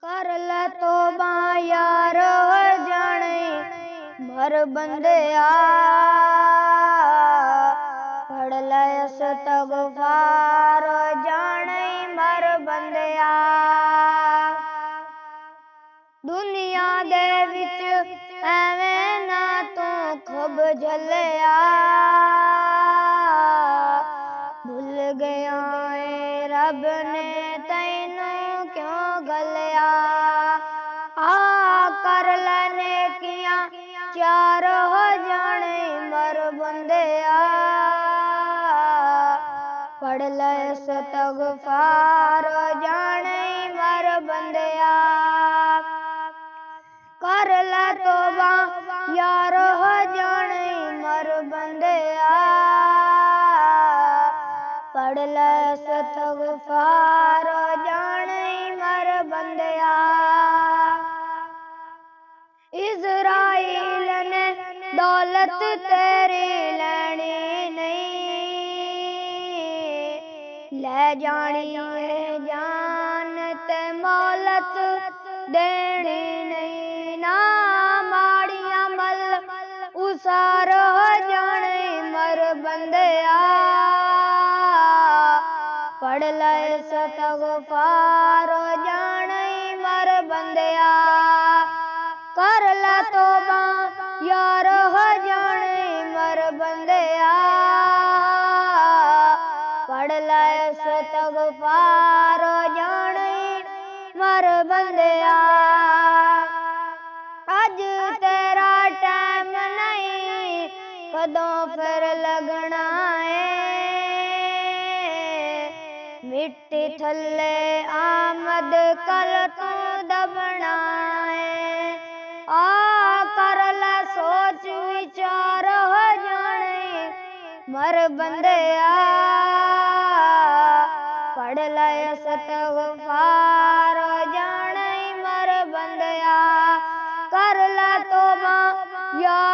कर ले तौबा यार जाने मर बंदिया, पढ़ ले इस्तग़फ़ार जाने मर बंदिया। दुनिया दे विच एवें ना तू खूब झलिया, भुल गया है रब ने तैनू क्यों गलिया। कर ले नेकियां चार हो जाने मर बंदिया, पढ़ ले इस्तग़फ़ार जाने मर बंदिया। कर ले तौबा यार हो जाने मर बंदिया, पढ़ ले इस्तग़फ़ार जाने मर बंदिया। इज़राइल ने दौलत तेरी लेनी नहीं, ले जानी है जान ते मौलत देनी नहीं। ना माड़ियां मल उसार हो जाने मर बंदिया, पढ़ ले इस्तग़फ़ार जाने मर बंदिया। कर ले तौबा यार हो जाने मर बंदिया, पढ़ ले इस्तग़फ़ार जाने मर बंदिया। अज तेरा टाइम नहीं कदों फिर लगना है, मिट्टी थल्ले आमद कल तू दबना है। कर ले सोच विचार हो जाने मर बंदिया, पढ़ ले इस्तग़फ़ार जाने मर बंदिया। कर ले तौबा यार